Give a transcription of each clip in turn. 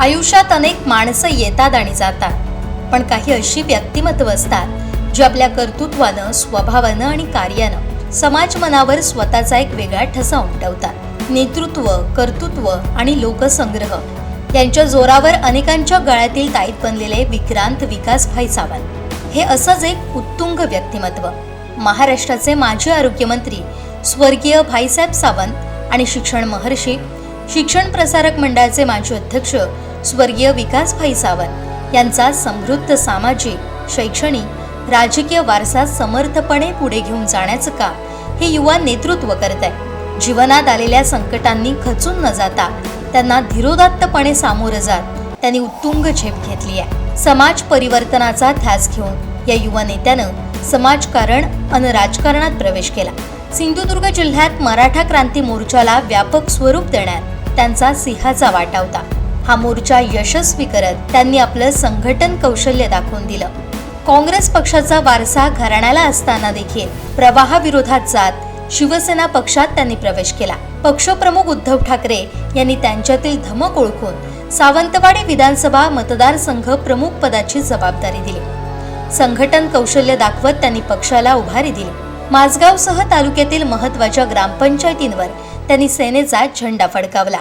आयुष्यात अनेक माणसं येतात आणि जातात, पण काही अशी व्यक्तिमत्व असतात जी आपल्या कर्तृत्वानं, स्वभावानं आणि कार्यानं समाज मनावर स्वतःचा एक वेगळा ठसा उमटवतात. नेतृत्व, कर्तृत्व आणि लोकसंग्रह यांच्या जोरावर अनेकांच्या गळ्यातील ताईत बनलेले विक्रांत विकासभाई सावंत हे असंच एक उत्तुंग व्यक्तिमत्व. महाराष्ट्राचे माजी आरोग्यमंत्री स्वर्गीय भाईसाहेब सावंत आणि शिक्षण महर्षी, शिक्षण प्रसारक मंडळाचे माजी अध्यक्ष स्वर्गीय विकासभाई सावंत यांचा समृद्ध सामाजिक, शैक्षणिक, राजकीय वारसा समर्थपणे पुढे घेऊन जाण्याचं काम हे युवा नेतृत्व करत आहे. जीवनात आलेल्या संकटांनी खचून न जाता त्यांना धीरोदात्तपणे सामोरं जात त्यांनी उत्तुंग झेप घेतली आहे. समाज परिवर्तनाचा ध्यास घेऊन या युवा नेत्यानं समाजकारण आणि राजकारणात प्रवेश केला. सिंधुदुर्ग जिल्ह्यात मराठा क्रांती मोर्चाला व्यापक स्वरूप देण्यात त्यांचा सिंहाचा वाटा होता. हा मोर्चा यशस्वी करत त्यांनी आपलं संघटन कौशल्य दाखवून दिलं. काँग्रेस पक्षाचा वारसा घराण्याला असताना देखील प्रवाहाविरोधात जात शिवसेना पक्षात त्यांनी प्रवेश केला. पक्षप्रमुख उद्धव ठाकरे यांनी त्यांच्यातील धमक ओळखून सावंतवाडी विधानसभा मतदारसंघ प्रमुख पदाची जबाबदारी दिली. संघटन कौशल्य दाखवत त्यांनी पक्षाला उभारी दिली. माझगावसह तालुक्यातील महत्त्वाच्या ग्रामपंचायतींवर त्यांनी सेनेचा झेंडा फडकावला.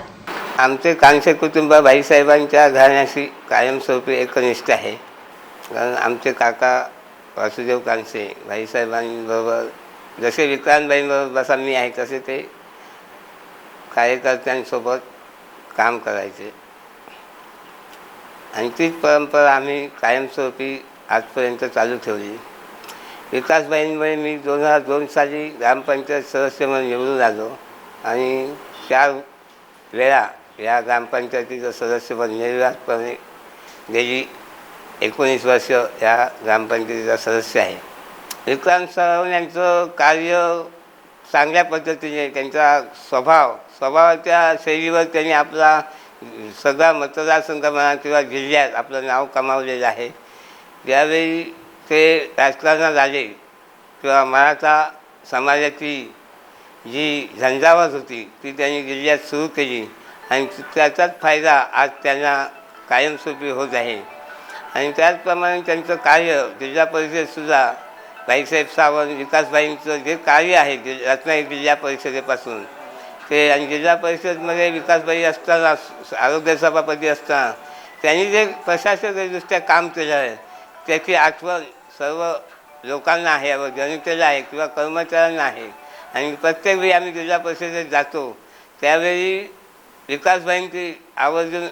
आमचे कांसे कुटुंब भाईसाहेबांच्या घराण्याशी कायमस्वरूपी एकनिष्ठ आहे. कारण आमचे काका वासुदेव कांसे भाईसाहेबांबरोबर जसे विक्रांतभाईंबरोबर बसा मी आहे तसे ते कार्यकर्त्यांसोबत काम करायचे आणि तीच परंपरा आम्ही कायमस्वरूपी आजपर्यंत चालू ठेवली. विकासभाईंमुळे मी 2002 साली ग्रामपंचायत सदस्य म्हणून निवडून आलो आणि 4 वेळा या ग्रामपंचायतीचं सदस्यपद निर्विवादपणे गेली 19 वर्ष या ग्रामपंचायतीचा सदस्य आहे. विक्रांत सावंत यांचं कार्य चांगल्या पद्धतीने, त्यांचा स्वभावाच्या शैलीवर त्यांनी आपला सगळा मतदारसंघ म्हणा किंवा जिल्ह्यात आपलं नाव कमावलेलं आहे. ज्यावेळी ते राजकारणात आले किंवा मराठा समाजाची जी झंझावात होती ती त्यांनी जिल्ह्यात सुरू केली आणि त्याचाच फायदा आज त्यांना कायमस्वरूपी होत आहे. आणि त्याचप्रमाणे त्यांचं कार्य जिल्हा परिषदसुद्धा भाईसाहेब सावंत विकासभाईंचं जे कार्य आहे रत्नागिरी जिल्हा परिषदेपासून ते, आणि जिल्हा परिषदमध्ये विकासभाई असताना आरोग्य सभापती असताना त्यांनी जे प्रशासकीयदृष्ट्या काम केलं आहे त्याची आठवण सर्व लोकांना आहे व जनतेला आहे किंवा कर्मचाऱ्यांना आहे. आणि प्रत्येक वेळी आम्ही जिल्हा परिषदेत जातो त्यावेळी विकासभाईंची आवर्जून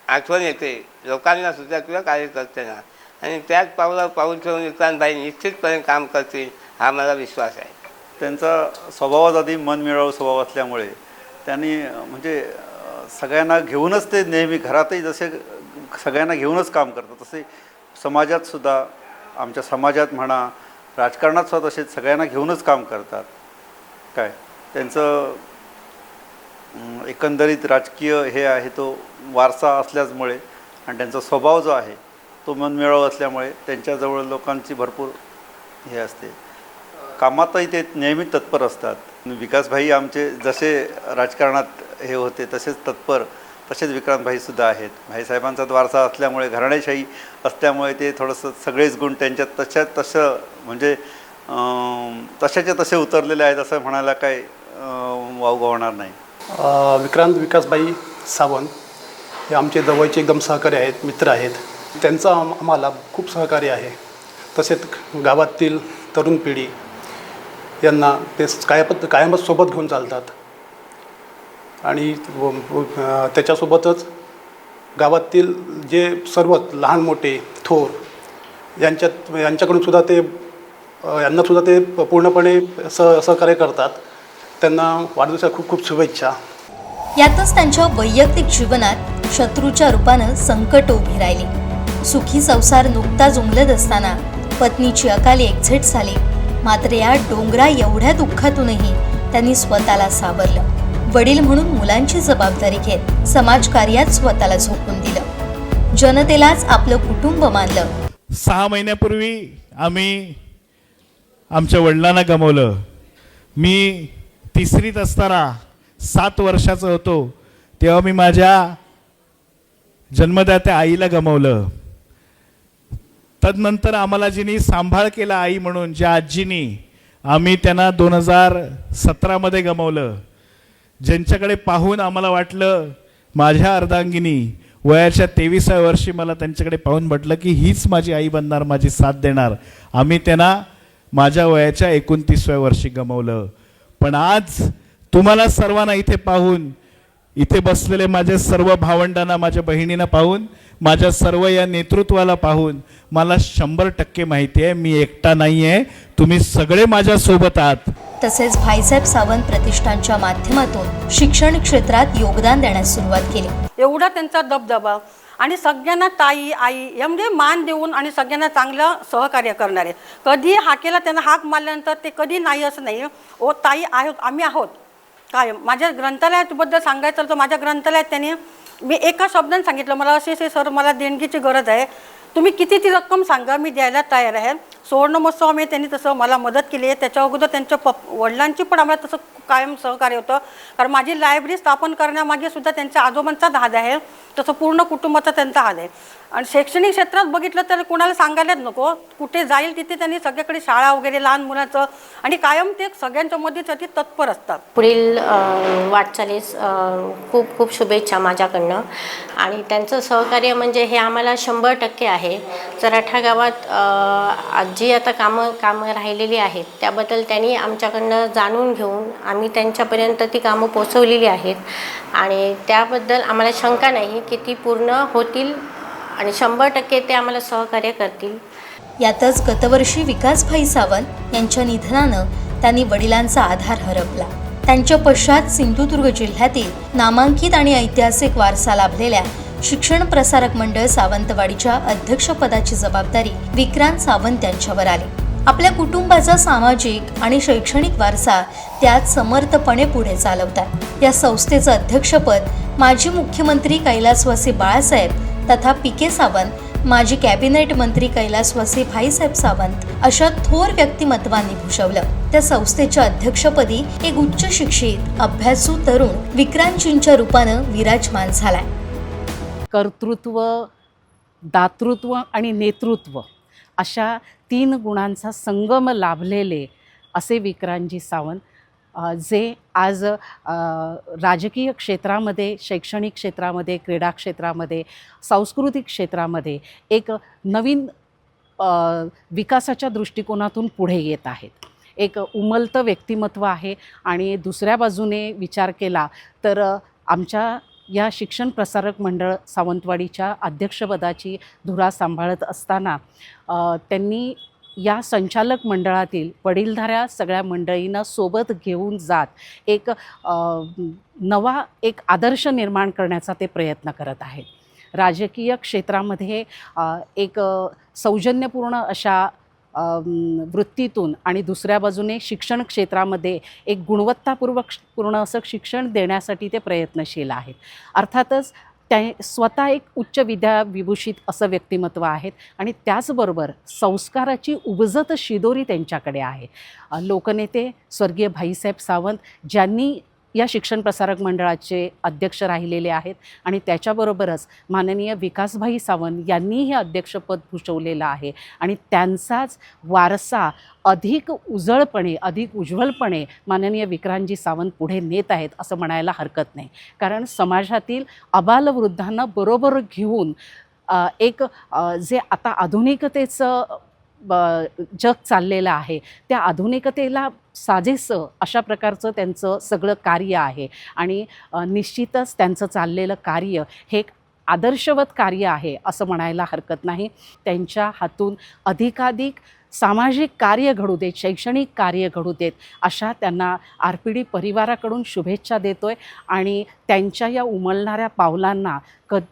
आठवण येते लोकांनासुद्धा किंवा कार्यकर्त्यांना, आणि त्याच पावलावर पाऊल ठेवून विक्रांतभाई निश्चितपणे काम करतील हा मला विश्वास आहे. त्यांचा स्वभावात आधी मनमिळावू स्वभाव असल्यामुळे त्यांनी म्हणजे सगळ्यांना घेऊनच ते नेहमी घरातही जसे सगळ्यांना घेऊनच काम करतात तसे समाजात सुद्धा, आमच्या समाजात म्हणा राजकारणात सुद्धा तसेच सगळ्यांना घेऊनच काम करतात. काय त्यांचं एकंदरीत राजकीय हे आहे तो वारसा असल्यामुळे आणि त्यांचा स्वभाव जो आहे तो मनमिळावू असल्यामुळे त्यांच्याजवळ लोकांची भरपूर हे असते. कामातही ते नेहमी तत्पर असतात. विकासभाई आमचे जसे राजकारणात हे होते तसेच तत्पर, तसेच विक्रांतभाईसुद्धा आहेत. भाईसाहेबांचा वारसा असल्यामुळे, घराणेशाही असल्यामुळे ते थोडंसं सगळेच गुण त्यांच्यात तसं म्हणजे तशाचे तसे उतरलेले आहेत असं म्हणायला काय वावगं होणार नाही. विक्रांत विकासभाई सावंत हे आमचे जवळचे एकदम सहकारी आहेत, मित्र आहेत. त्यांचं आम्हाला खूप सहकार्य आहे. तसेच गावातील तरुण पिढी यांना ते कायमच सोबत घेऊन चालतात आणि त्याच्यासोबतच गावातील जे सर्व लहान मोठे थोर यांच्याकडून सुद्धा ते यांनासुद्धा ते पूर्णपणे सहकार्य करतात. त्यांना वाढदिवसाच्या खूप खूप शुभेच्छा. यातच त्यांच्या वैयक्तिक जीवनात शत्रूच्या रूपानं संकट उभी राहिली. सुखी संसार नुकताच उमलत असताना पत्नीची अकाली एक्झिट झाली. मात्र या डोंगरा एवढ्या दुःखातूनही त्यांनी स्वतःला सावरलं. वडील म्हणून मुलांची जबाबदारी घेत समाजकार्यात स्वतःला झोकून दिलं. जनतेलाच आपलं कुटुंब मानलं. 6 महिन्यापूर्वी आम्ही आमच्या वडिलांना गमावलं. मी 3रीत असताना 7 वर्षाचा होतो तेव्हा मी माझ्या जन्मदात्या आईला गमावलं. तदनंतर आम्हाला जिनी सांभाळ केला आई म्हणून, ज्या आजीनी, आम्ही त्यांना 2017मध्ये गमावलं. ज्यांच्याकडे पाहून आम्हाला वाटलं, माझ्या अर्धांगिनी वयाच्या 23व्या वर्षी मला त्यांच्याकडे पाहून म्हटलं की हीच माझी आई बनणार, माझी साथ देणार. आम्ही त्यांना माझ्या वयाच्या 29व्या वर्षी गमावलं. पण आज तुम्हाला सर्वांना इथे पाहून, इथे बसलेले माझे सर्व भावंडांना, माझ्या बहिणींना पाहून, माझ्या सर्व या नेतृत्वाला पाहून मला 100% माहिती आहे मी एकटा नाही आहे, तुम्ही सगळे माझ्यासोबत आहात. तसेच भाईसाहेब सावंत प्रतिष्ठानच्या माध्यमातून शिक्षण क्षेत्रात योगदान देण्यास सुरुवात केली. एवढा त्यांचा दबदबा आणि सगळ्यांना ताई आई यामध्ये मान देऊन आणि सगळ्यांना चांगलं सहकार्य करणारे. कधी हाकेला त्यांना हाक मारल्यानंतर ते कधी नाही असं नाही, ओ ताई आहोत, आम्ही आहोत. काय माझ्या ग्रंथालयाबद्दल सांगायचं तर माझ्या ग्रंथालयात त्यांनी मी एका शब्दाने सांगितलं, मला असे सर मला देणगीची गरज आहे, तुम्ही किती ती रक्कम सांगा मी द्यायला तयार आहे. सुवर्ण महोत्सवामध्ये त्यांनी तसं मला मदत केली आहे. त्याच्या अगोदर त्यांच्या वडिलांची पण आम्हाला तसं कायम सहकार्य होतं. कारण माझी लायब्ररी स्थापन करण्यामागे सुद्धा त्यांच्या आजोबांचाच हात आहे, तसं पूर्ण कुटुंबाचा त्यांचा हात आहे. आणि शैक्षणिक क्षेत्रात बघितलं तर कोणाला सांगायलाच नको, कुठे जाईल तिथे त्यांनी सगळीकडे शाळा वगैरे लहान मुलांचं आणि कायम ते सगळ्यांच्या मदतीसाठी तत्पर असतात. पुढील वाटचालीस खूप खूप शुभेच्छा माझ्याकडनं. आणि त्यांचं सहकार्य म्हणजे हे आम्हाला 100% आहे. चराठा गावात जी आता कामं राहिलेली आहेत त्याबद्दल त्यांनी आमच्याकडनं जाणून घेऊन आम्ही त्यांच्यापर्यंत ती कामं पोचवलेली आहेत. आणि त्याबद्दल आम्हाला शंका नाही की ती पूर्ण होतील आणि 100% ते आम्हाला सहकार्य करतील. यातच गतवर्षी विकासभाई सावंत यांच्या निधनानं त्यांनी वडिलांचा आधार हरपला. त्यांच्या पश्चात सिंधुदुर्ग जिल्ह्यातील नामांकित आणि ऐतिहासिक वारसा लाभलेल्या शिक्षण प्रसारक मंडळ सावंतवाडीच्या अध्यक्षपदाची जबाबदारी विक्रांत सावंत यांच्यावर आली. आपल्या कुटुंबाचा सामाजिक आणि शैक्षणिक वारसा त्यात समर्थपणे पुढे चालवतात. या संस्थेचं अध्यक्षपद माजी मुख्यमंत्री कैलासवासी बाळासाहेब तथा पी.के. सावंत, माजी कॅबिनेट मंत्री कैलासवासी भाईसाहेब सावंत अशा थोर व्यक्तिमत्वांनी भूषवलं. त्या संस्थेच्या अध्यक्षपदी एक उच्च शिक्षित अभ्यासू तरुण विक्रांतजींच्या रूपानं विराजमान झालाय. कर्तृत्व, दातृत्व आणि नेतृत्व अशा 3 गुणांचा संगम लाभलेले असे विक्रांतजी सावंत, जे आज राजकीय क्षेत्रामध्ये, शैक्षणिक क्षेत्रामध्ये, क्रीडा क्षेत्रामध्ये, सांस्कृतिक क्षेत्रामध्ये एक नवीन विकासाच्या दृष्टिकोनातून पुढे येत आहेत. एक उमलतं व्यक्तिमत्व आहे. आणि दुसऱ्या बाजूने विचार केला तर आमच्या या शिक्षण प्रसारक मंडळ सावंतवाडीच्या अध्यक्षपदाची धुरा सांभाळत असताना त्यांनी या संचालक मंडळातील वडीलधाऱ्या सगळ्या मंडळींना सोबत घेऊन जात एक नवा एक आदर्श निर्माण करण्याचा ते प्रयत्न करत आहेत. राजकीय क्षेत्रामध्ये एक सौजन्यपूर्ण अशा वृत्तीतून आणि दुसऱ्या बाजूने शिक्षण क्षेत्रामध्ये एक गुणवत्तापूर्ण असं शिक्षण देण्यासाठी ते प्रयत्नशील आहेत. अर्थातच त्या स्वतः एक उच्च विद्याविभूषित असं व्यक्तिमत्व आहेत आणि त्याचबरोबर संस्काराची उबजत शिदोरी त्यांच्याकडे आहे. लोकनेते स्वर्गीय भाईसाहेब सावंत ज्यांनी या शिक्षण प्रसारक मंडळाचे अध्यक्ष राहिलेले आहेत आणि त्याच्याबरोबरच माननीय विकासभाई सावंत यांनी हे अध्यक्षपद भूषवलेलं आहे. आणि त्यांचाच वारसा अधिक उजळपणे, अधिक उज्ज्वलपणे माननीय विक्रांतजी सावंत पुढे नेत आहेत असं म्हणायला हरकत नाही. कारण समाजातील अबालवृद्धांना बरोबर घेऊन एक जे आता आधुनिकतेचं जग चाललेलं आहे त्या आधुनिकतेला साजेसं अशा प्रकारचं त्यांचं सगळं कार्य आहे. आणि निश्चितच त्यांचं चाललेलं कार्य हे एक आदर्शवत कार्य आहे असं म्हणायला हरकत नाही. त्यांच्या हातून अधिकाधिक सामाजिक कार्य घडू देत, शैक्षणिक कार्य घडू देत अशा त्यांना RPD परिवाराकडून शुभेच्छा देतोय. आणि त्यांच्या या उमलणाऱ्या पावलांना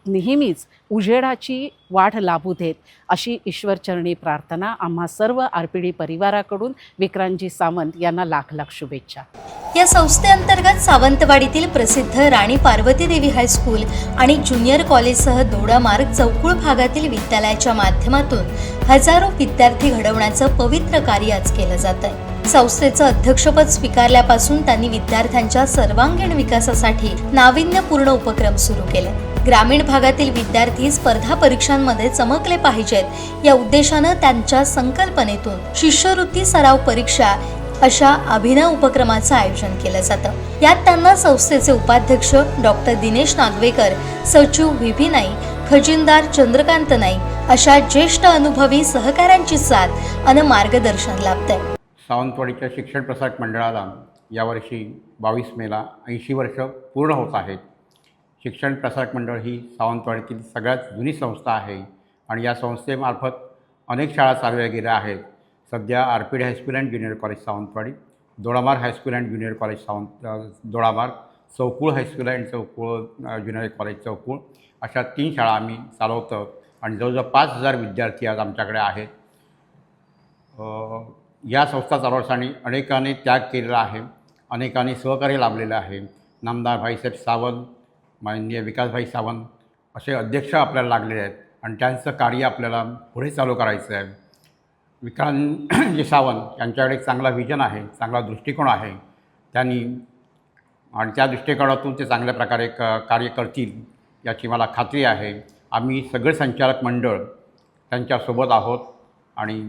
नेहमीच उजेडाची वाढ लाभू देत अशी ईश्वरचरणी प्रार्थना आम्हा सर्व RPD परिवाराकडून विक्रांतजी सावंत यांना लाख लाख शुभेच्छा. या संस्थेअंतर्गत सावंतवाडीतील प्रसिद्ध राणी पार्वती देवी हायस्कूल आणि ज्युनियर कॉलेजसह दोडामार्ग चौकुळ भागातील विद्यालयाच्या माध्यमातून हजारो विद्यार्थी घडवण्याचं पवित्र कार्य आज केलं जात आहे. संस्थेचं अध्यक्षपद स्वीकारल्यापासून त्यांनी विद्यार्थ्यांच्या सर्वांगीण विकासासाठी नाविन्यपूर्ण उपक्रम सुरू केले. ग्रामीण भागातील विद्यार्थी स्पर्धा परीक्षांमध्ये चमकले पाहिजेत या उद्देशानं त्यांच्या संकल्पनेतून शिष्यवृत्ती सराव परीक्षा अशा अभिनव उपक्रमाचं आयोजन केलं जातं। यात त्यांना संस्थेचे उपाध्यक्ष डॉक्टर दिनेश नागवेकर, सचिव व्ही नाईक, खजिनदार चंद्रकांत नाईक अशा ज्येष्ठ अनुभवी सहकाऱ्यांची साथ आणि मार्गदर्शन लाभतंय। सावंतवाडीच्या शिक्षण प्रसारक मंडळाला यावर्षी 22 मेला 80 वर्ष पूर्ण होत आहेत। शिक्षण प्रसारक मंडळ ही सावंतवाडीतील सगळ्यात जुनी संस्था आहे आणि या संस्थेमार्फत अनेक शाळा चालवल्या गेल्या आहेत। सध्या RPD high school and junior college Sawantwadi, Dodamarg high school and junior college Dodamarg, Chaukul high school and Chaukul junior college Chaukul अशा 3 शाळा आम्ही चालवतो आणि जवळजवळ 5000 विद्यार्थी आज आमच्याकडे आहेत। या संस्था चालवण्यासाठी अनेकांनी त्याग केलेला आहे, अनेकांनी सहकार्य लाभलेलं आहे। नामदार भाईसाहेब सावंत, माननीय विकासभाई सावंत असे अध्यक्ष आपल्याला लागलेले आहेत आणि त्यांचं कार्य आपल्याला पुढे चालू करायचं आहे। विक्रांतजी सावंत यांच्याकडे एक चांगला विजन आहे, चांगला दृष्टिकोन आहे त्यांनी आणि त्या दृष्टिकोनातून ते चांगल्या प्रकारे कार्य करतील याची मला खात्री आहे। आम्ही सगळे संचालक मंडळ त्यांच्यासोबत आहोत आणि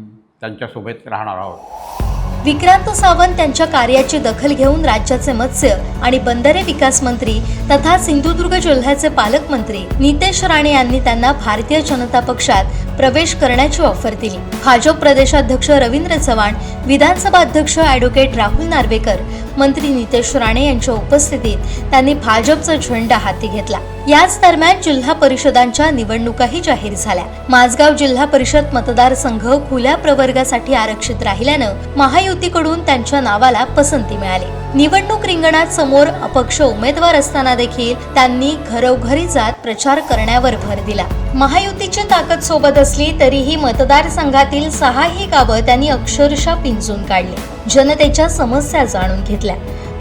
त्यांच्यासोबत राहणार आहोत। विक्रांत सावंत त्यांच्या कार्याची दखल घेऊन राज्याचे मत्स्य आणि बंदरे विकास मंत्री तथा सिंधुदुर्ग जिल्ह्याचे पालकमंत्री नितेश राणे यांनी त्यांना भारतीय जनता पक्षात प्रवेश करण्याची ऑफर दिली। भाजप प्रदेशाध्यक्ष रवींद्र चव्हाण, विधानसभा अध्यक्ष ॲडव्होकेट राहुल नार्वेकर, मंत्री नितेश राणे यांच्या उपस्थितीत त्यांनी भाजपचा झेंडा हाती घेतला। याच दरम्यान जिल्हा परिषदांच्या निवडणुकाही जाहीर झाल्या। माझगाव जिल्हा परिषद मतदारसंघ खुल्या प्रवर्गासाठी आरक्षित राहिल्यानं महायुतीकडून त्यांच्या नावाला पसंती मिळाली। निवडणूक रिंगणात समोर अपक्ष उमेदवार असताना देखील त्यांनी घरोघरी जात प्रचार करण्यावर भर दिला। महायुतीची ताकद सोबत असली तरीही मतदारसंघातील 6ही गावं त्यांनी अक्षरशः पिंजून काढली, जनतेच्या समस्या जाणून घेतल्या।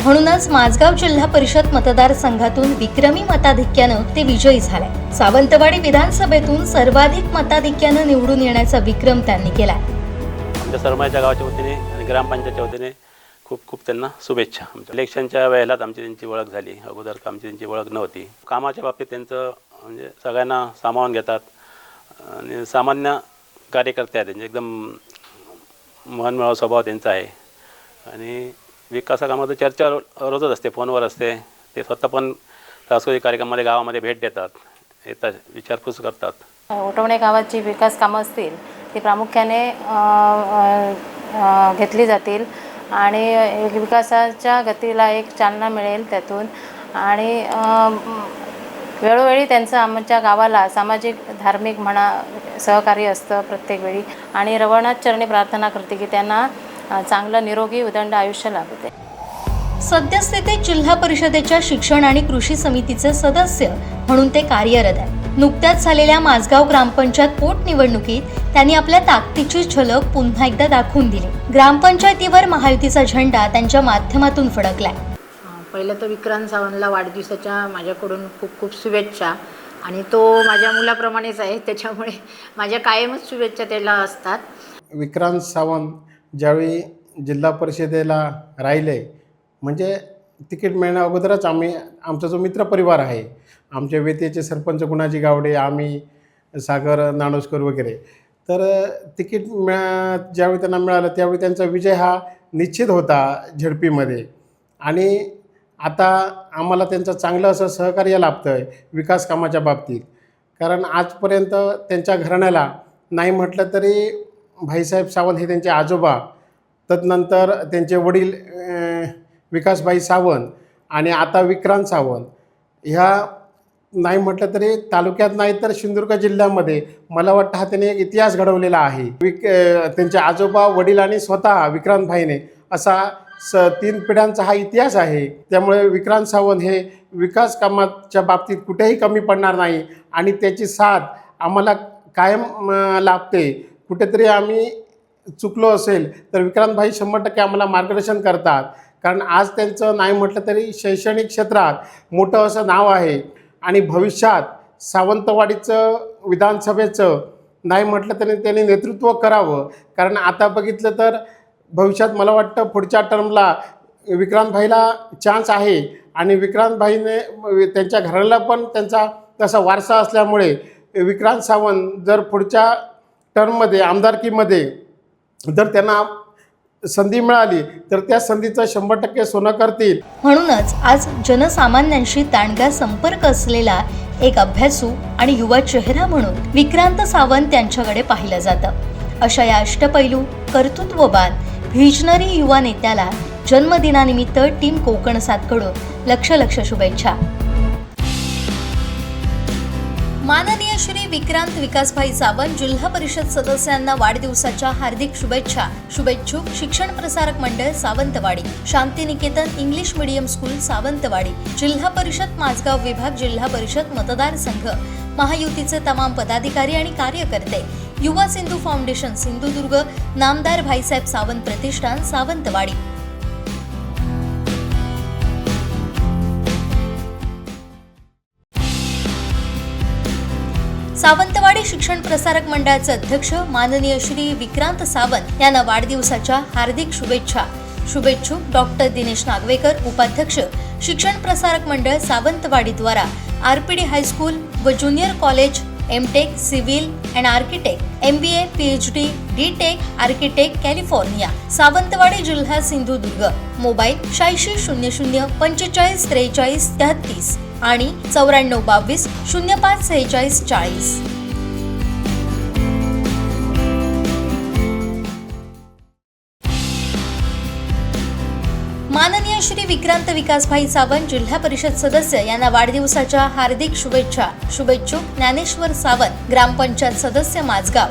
म्हणूनच माझगाव जिल्हा परिषद मतदारसंघातून विक्रमी मताधिक्यानं ते विजयी झाले। सावंतवाडी विधानसभेतून सर्वाधिक मताधिक्यानं निवडून येण्याचा विक्रम त्यांनी केला। आमच्या सरमाच्या गावाच्या वतीने आणि ग्रामपंचायतच्या वतीने खूप खूप त्यांना शुभेच्छा। आमच्या इलेक्शनच्या वेळेलाच आमची त्यांची ओळख झाली, अगोदर आमची त्यांची ओळख नव्हती। कामाच्या बाबतीत त्यांचं म्हणजे सगळ्यांना सामावून घेतात आणि सामान्य कार्यकर्ते आहेत, त्यांचे एकदम मनमिळावू स्वभाव त्यांचा आहे आणि विकासाकामात चर्चा रोजच असते, फोनवर असते। ते स्वतः पण सांस्कृतिक कार्यक्रमामध्ये गावामध्ये भेट देतात, येतात, विचारपूस करतात। उठवणे गावाची विकास कामं असतील ती प्रामुख्याने घेतली जातील आणि विकासाच्या गतीला एक चालना मिळेल त्यातून आणि वेळोवेळी त्यांचं आमच्या गावाला सामाजिक धार्मिक म्हणा सहकार्य असतं प्रत्येक वेळी आणि रवनाथ चरणी प्रार्थना करते की त्यांना चांगलं निरोगी उदंड आयुष्य लाभते। सद्यस्थितीत जिल्हा परिषदेच्या शिक्षण आणि कृषी समितीचे सदस्य म्हणून ते कार्यरत आहेत। नुकत्याच झालेल्या माझगाव ग्रामपंचायत पोटनिवडणुकीत त्यांनी आपल्या ताकदीची झलक पुन्हा एकदा दाखवून दिली। ग्रामपंचायतीवर महायुतीचा झेंडा त्यांच्या माध्यमातून फडकलाय। पहिलं तर विक्रांत सावंतला वाढदिवसाच्या माझ्याकडून खूप खूप शुभेच्छा आणि तो माझ्या मुलाप्रमाणेच आहे, त्याच्यामुळे माझ्या कायमच शुभेच्छा त्याला असतात। विक्रांत सावंत ज्यावेळी जिल्हा परिषदेला राहिले म्हणजे तिकीट मिळण्या अगोदरच आमचा जो मित्रपरिवार आहे, आमच्या वेतेचे सरपंच गुणाजी गावडे, आम्ही सागर नाणोस्कर वगैरे, तर तिकीट ज्यावेळी त्यांना मिळालं त्यावेळी त्यांचा विजय हा निश्चित होता झेडपीमध्ये आणि आता आम्हाला त्यांचं चांगलं असं सहकार्य लाभतं आहे विकास कामाच्या बाबतीत। कारण आजपर्यंत त्यांच्या घराण्याला नाही म्हटलं तरी भाईसाहेब सावंत हे त्यांचे आजोबा, तदनंतर त्यांचे वडील विकासभाई सावंत आणि आता विक्रांत सावंत, ह्या नाही म्हटलं तरी तालुक्यात नाही तर सिंधुदुर्ग जिल्ह्यामध्ये मला वाटतं हा त्याने एक इतिहास घडवलेला आहे। त्यांचे आजोबा, वडील आणि स्वतः विक्रांत भाईने असा 3 पिढ्यांचा हा इतिहास आहे। त्यामुळे विक्रांत सावंत हे विकास कामाच्या बाबतीत कुठेही कमी पडणार नाही आणि त्याची साथ आम्हाला कायम लाभते। कुठेतरी आम्ही चुकलो असेल तर विक्रांत भाई 100% आम्हाला मार्गदर्शन करतात, कारण आज त्यांचं नाही म्हटलं तरी शैक्षणिक क्षेत्रात मोठं असं नाव आहे आणि भविष्यात सावंतवाडीचं विधानसभेचं नाही म्हटलं तरी त्यांनी नेतृत्व करावं। कारण आता बघितलं तर भविष्यात मला वाटतं पुढच्या टर्मला विक्रांत भाईला चान्स आहे आणि विक्रांत भाईने त्यांच्या घराला पण त्यांचा तसा वारसा असल्यामुळे विक्रांत सावंत जर पुढच्या टर्ममध्ये आमदारकीमध्ये जर त्यांना संधी मिळाली तर त्या संधीचं 100% सोनं करतील. म्हणूनच आज जनसामान्यांशी ताणगा संपर्क असलेला एक अभ्यासू आणि युवा चेहरा म्हणून विक्रांत सावंत यांच्याकडे पाहिलं जातं. अशा या अष्टपैलू कर्तृत्ववान व्हिजनरी युवा नेत्याला जन्मदिनानिमित्त टीम कोकण 7 कडून लक्ष शुभेच्छा. माननीय श्री विक्रांत विकासभाई सावंत जिल्हा परिषद सदस्यांना वाढदिवसाच्या हार्दिक शुभेच्छा. शुभेच्छुक शिक्षण प्रसारक मंडळ Sawantwadi, Shantiniketan English medium school Sawantwadi, Zilla Parishad Mazgaon विभाग, जिल्हा परिषद मतदारसंघ, महायुतीचे तमाम पदाधिकारी आणि कार्यकर्ते, युवा सिंधू फाउंडेशन सिंधुदुर्ग, नामदार भाईसाहेब सावंत प्रतिष्ठान सावंतवाडी. सावंतवाडी शिक्षण प्रसारक मंडळाचे अध्यक्ष माननीय श्री विक्रांत सावंत यांना वाढदिवसाच्या हार्दिक शुभेच्छा. शुभेच्छुक डॉक्टर दिनेश नागवेकर, उपाध्यक्ष शिक्षण प्रसारक मंडळ सावंतवाडी द्वारा RPD हायस्कूल व junior college, M.Tech civil and architect, MBA, PhD, D.Tech architect, California, Sawantwadi जिल्हा सिंधुदुर्ग. मोबाईल 8600 45 43 33 आणि 94 22 05 46 40. माननीय श्री विक्रांत विकासभाई सावंत जिल्हा परिषद सदस्य यांना वाढदिवसाच्या हार्दिक शुभेच्छा. शुभेच्छुक ज्ञानेश्वर सावंत, ग्रामपंचायत सदस्य माझगाव.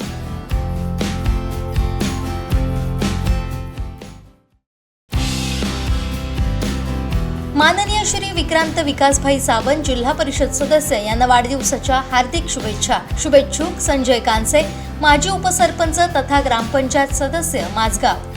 माननीय श्री विक्रांत विकासभाई सावंत जिल्हा परिषद सदस्य यांना वाढदिवसाच्या हार्दिक शुभेच्छा. शुभेच्छुक संजय कांसे, माजी उपसरपंच तथा ग्रामपंचायत सदस्य माझगाव.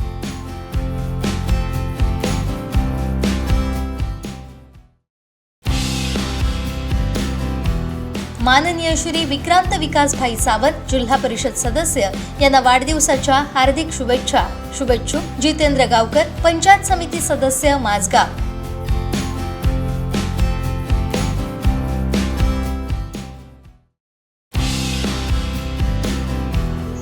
माननीय श्री विक्रांत विकासभाई सावंत जिल्हा परिषद सदस्य यांना वाढदिवसाच्या हार्दिक शुभेच्छा. शुभेच्छुक जितेंद्र गावकर, पंचायत समिती सदस्य माझगाव.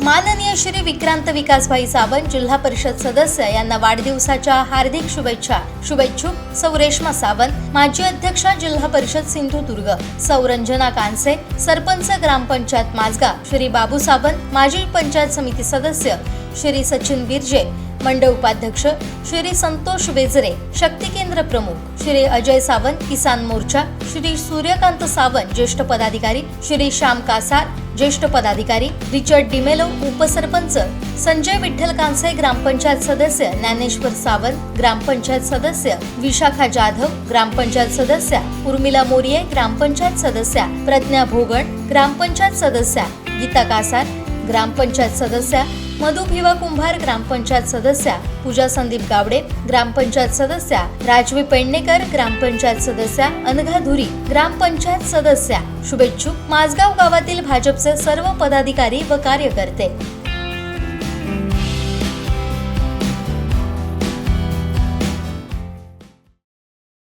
माननीय श्री विक्रांत विकासभाई सावंत जिल्हा परिषद सदस्य यांना वाढदिवसाच्या हार्दिक शुभेच्छा. शुभेच्छुक सौ रेश्मा सावंत, माजी अध्यक्षा जिल्हा परिषद सिंधुदुर्ग, सौ रंजना कांसे, सरपंच ग्रामपंचायत माझगाव, श्री बाबू सावंत, माजी पंचायत समिती सदस्य, श्री सचिन बिर्जे, मंडळ उपाध्यक्ष श्री संतोष बेजरे, शक्ती केंद्र प्रमुख श्री अजय सावंत, किसान मोर्चा, श्री सूर्यकांत सावंत, ज्येष्ठ पदाधिकारी, श्री श्याम कासार, ज्येष्ठ पदाधिकारी, रिचर्ड डिमेलो, उपसरपंच, संजय विठ्ठल कांसे, ग्रामपंचायत सदस्य, ज्ञानेश्वर सावंत, ग्रामपंचायत सदस्य, विशाखा जाधव, ग्रामपंचायत सदस्य, उर्मिला मोरिये, ग्रामपंचायत सदस्य, प्रज्ञा भोगण, ग्रामपंचायत सदस्य, गीता कासार, ग्रामपंचायत सदस्य, मधु भिवा कुंभार, ग्रामपंचायत सदस्य, पूजा संदीप गावडे, ग्रामपंचायत सदस्य, राजवी पेडणेकर, ग्रामपंचायत सदस्य, अनघा धुरी, ग्रामपंचायत सदस्य. शुभेच्छुक माझगाव गावातील भाजपचे सर्व पदाधिकारी व कार्यकर्ते.